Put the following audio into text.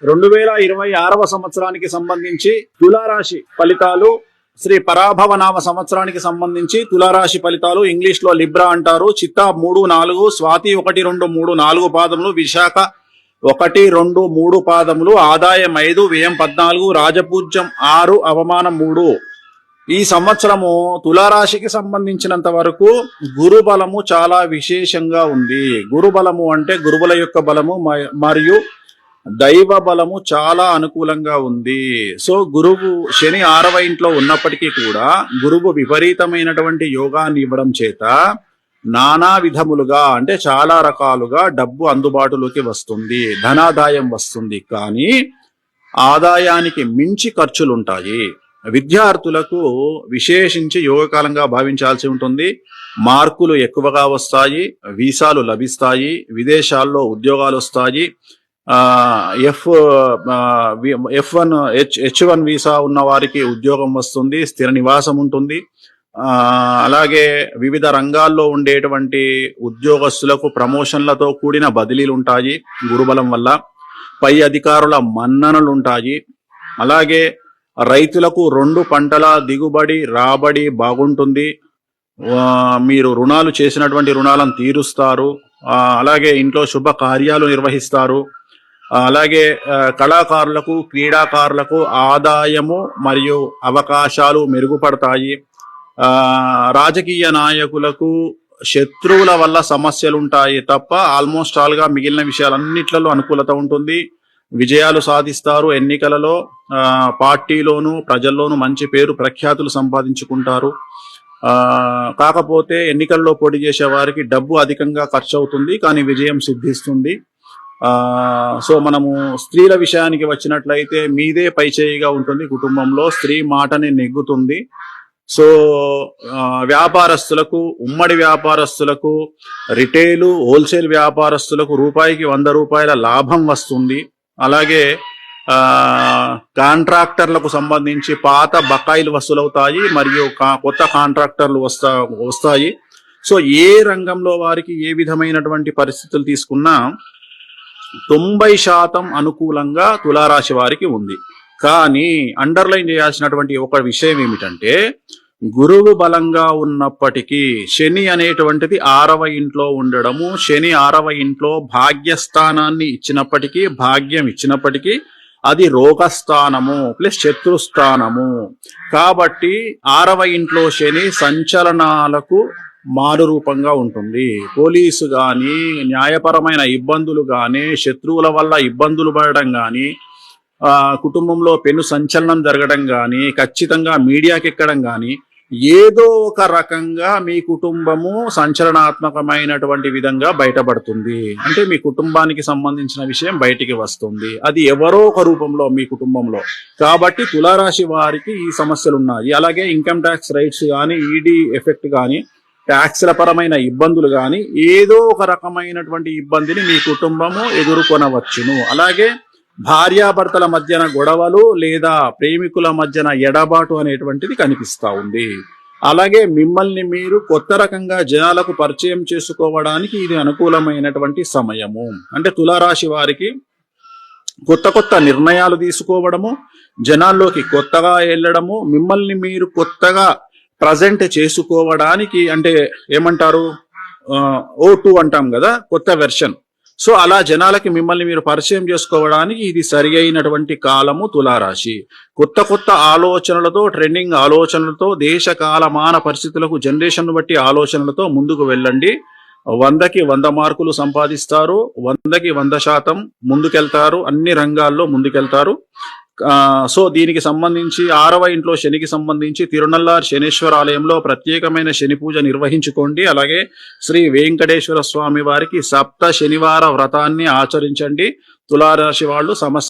2026వ సంవత్సరానికి సంబంధించి తులారాశి ఫలితాలు, శ్రీ పరాభవనామ సంవత్సరానికి సంబంధించి తులారాశి ఫలితాలు. ఇంగ్లీష్ లో లిబ్రా అంటారు. చిత్తా 3, 4, స్వాతి 1, 2, 3, 4 పాదములు, విశాఖ 1, 2, 3 పాదములు, ఆదాయం 5, వ్యయం 14, రాజపూజ్యం 6, అవమానం 3. ఈ సంవత్సరము తులారాశికి సంబంధించినంత వరకు గురుబలము చాలా విశేషంగా ఉంది. గురుబలము అంటే గురువుల యొక్క బలము మరియు దైవ బలము చాలా అనుకూలంగా ఉంది. సో గురువు శని 6వ ఇంట్లో ఉన్నప్పటికీ కూడా గురువు విపరీతమైనటువంటి యోగాన్ని ఇవ్వడం చేత నానా విధములుగా అంటే చాలా రకాలుగా డబ్బు అందుబాటులోకి వస్తుంది, ధనాదాయం వస్తుంది. కానీ ఆదాయానికి మించి ఖర్చులుంటాయి. విద్యార్థులకు విశేషించి యోగకాలంగా భావించాల్సి ఉంటుంది. మార్కులు ఎక్కువగా వస్తాయి, వీసాలు లభిస్తాయి, విదేశాల్లో ఉద్యోగాలు వస్తాయి. H1 వీసా ఉన్న వారికి ఉద్యోగం వస్తుంది, స్థిర నివాసం ఉంటుంది. అలాగే వివిధ రంగాల్లో ఉండేటువంటి ఉద్యోగస్తులకు ప్రమోషన్లతో కూడిన బదిలీలు ఉంటాయి గురుబలం వల్ల. పై అధికారుల మన్ననలు ఉంటాయి. అలాగే రైతులకు 2 పంటల దిగుబడి రాబడి బాగుంటుంది. మీరు రుణాలు చేసినటువంటి రుణాలను తీరుస్తారు. అలాగే ఇంట్లో శుభ కార్యాలు నిర్వహిస్తారు. అలాగే కళాకారులకు, క్రీడాకారులకు ఆదాయము మరియు అవకాశాలు మెరుగుపడతాయి. రాజకీయ నాయకులకు శత్రువుల వల్ల సమస్యలుంటాయి తప్ప ఆల్మోస్ట్ ఆల్ గా మిగిలిన విషయాలన్నిట్లలో అనుకూలత ఉంటుంది. విజయాలు సాధిస్తారు. ఎన్నికలలో పార్టీలోను ప్రజల్లోనూ మంచి పేరు ప్రఖ్యాతులు సంపాదించుకుంటారు. కాకపోతే ఎన్నికల్లో పోటీ చేసే వారికి డబ్బు అధికంగా ఖర్చు అవుతుంది, కానీ విజయం సిద్ధిస్తుంది. సో మనము స్త్రీల విషయానికి వచ్చినట్లయితే మీదే పైచేయిగా ఉంటుంది. కుటుంబంలో స్త్రీ మాటని నెగ్గుతుంది. సో వ్యాపారస్తులకు, ఉమ్మడి వ్యాపారస్తులకు, రిటైలు హోల్సేల్ వ్యాపారస్తులకు రూపాయికి 100 రూపాయల లాభం వస్తుంది. అలాగే కాంట్రాక్టర్లకు సంబంధించి పాత బకాయిలు వసూలవుతాయి మరియు కొత్త కాంట్రాక్టర్లు వస్తాయి. సో ఏ రంగంలో వారికి ఏ విధమైనటువంటి పరిస్థితులు తీసుకున్నా 90% అనుకూలంగా తులారాశి వారికి ఉంది. కానీ అండర్లైన్ చేయాల్సినటువంటి ఒక విషయం ఏమిటంటే, గురువు బలంగా ఉన్నప్పటికీ శని అనేటువంటిది 6వ ఇంట్లో ఉండడము, శని 6వ ఇంట్లో భాగ్యస్థానాన్ని ఇచ్చినప్పటికీ, భాగ్యం ఇచ్చినప్పటికీ అది రోగస్థానము ప్లస్ శత్రుస్థానము. కాబట్టి 6వ ఇంట్లో శని సంచలనాలకు మారు రూపంగా ఉంటుంది. పోలీసు గాని, న్యాయపరమైన ఇబ్బందులు గాని, శత్రువుల వల్ల ఇబ్బందులు పడడం గాని, కుటుంబంలో పెను సంచలనం జరగడం గాని, ఖచ్చితంగా మీడియాకి ఎక్కడం గాని, ఏదో ఒక రకంగా మీ కుటుంబము సంచలనాత్మకమైనటువంటి విధంగా బయటపడుతుంది. అంటే మీ కుటుంబానికి సంబంధించిన విషయం బయటికి వస్తుంది. అది ఎవరో ఒక రూపంలో మీ కుటుంబంలో. కాబట్టి తులారాశి వారికి ఈ సమస్యలు ఉన్నాయి. అలాగే ఇన్కమ్ ట్యాక్స్ రైట్స్ కానీ, ఈడీ ఎఫెక్ట్ కానీ, ట్యాక్స్ల పరమైన ఇబ్బందులు కానీ, ఏదో ఒక రకమైనటువంటి ఇబ్బందిని మీ కుటుంబము ఎదుర్కొనవచ్చును. అలాగే భార్యాభర్తల మధ్యన గొడవలు లేదా ప్రేమికుల మధ్యన ఎడబాటు అనేటువంటిది కనిపిస్తా ఉంది. అలాగే మిమ్మల్ని మీరు కొత్త రకంగా జనాలకు పరిచయం చేసుకోవడానికి ఇది అనుకూలమైనటువంటి సమయము. అంటే తులారాశి వారికి కొత్త కొత్త నిర్ణయాలు తీసుకోవడము, జనాల్లోకి కొత్తగా వెళ్ళడము, మిమ్మల్ని మీరు కొత్తగా ప్రజెంట్ చేసుకోవడానికి, అంటే ఏమంటారు O2 అంటాం కదా, కొత్త వెర్షన్. సో అలా జనాలకి మిమ్మల్ని మీరు పరిచయం చేసుకోవడానికి ఇది సరి అయినటువంటి కాలము తులారాశి. కొత్త కొత్త ఆలోచనలతో, ట్రెండింగ్ ఆలోచనలతో, దేశ కాలమాన పరిస్థితులకు జనరేషన్ బట్టి ఆలోచనలతో ముందుకు వెళ్ళండి. 100కి 100 మార్కులు సంపాదిస్తారు. 100కి 100% ముందుకెళ్తారు. అన్ని రంగాల్లో ముందుకెళ్తారు. సో దీనికి సంబంధించి 6వ ఇంట్లో శనికి సంబంధించి తిరునల్లార్ శనేశ్వర ఆలయంలో ప్రత్యేకమైన శని పూజ నిర్వహించుకోండి. అలాగే శ్రీ వెంకటేశ్వర స్వామి వారికి 7 శనివార వ్రతాన్ని ఆచరించండి. తులారాశి వాళ్ళు సమస్య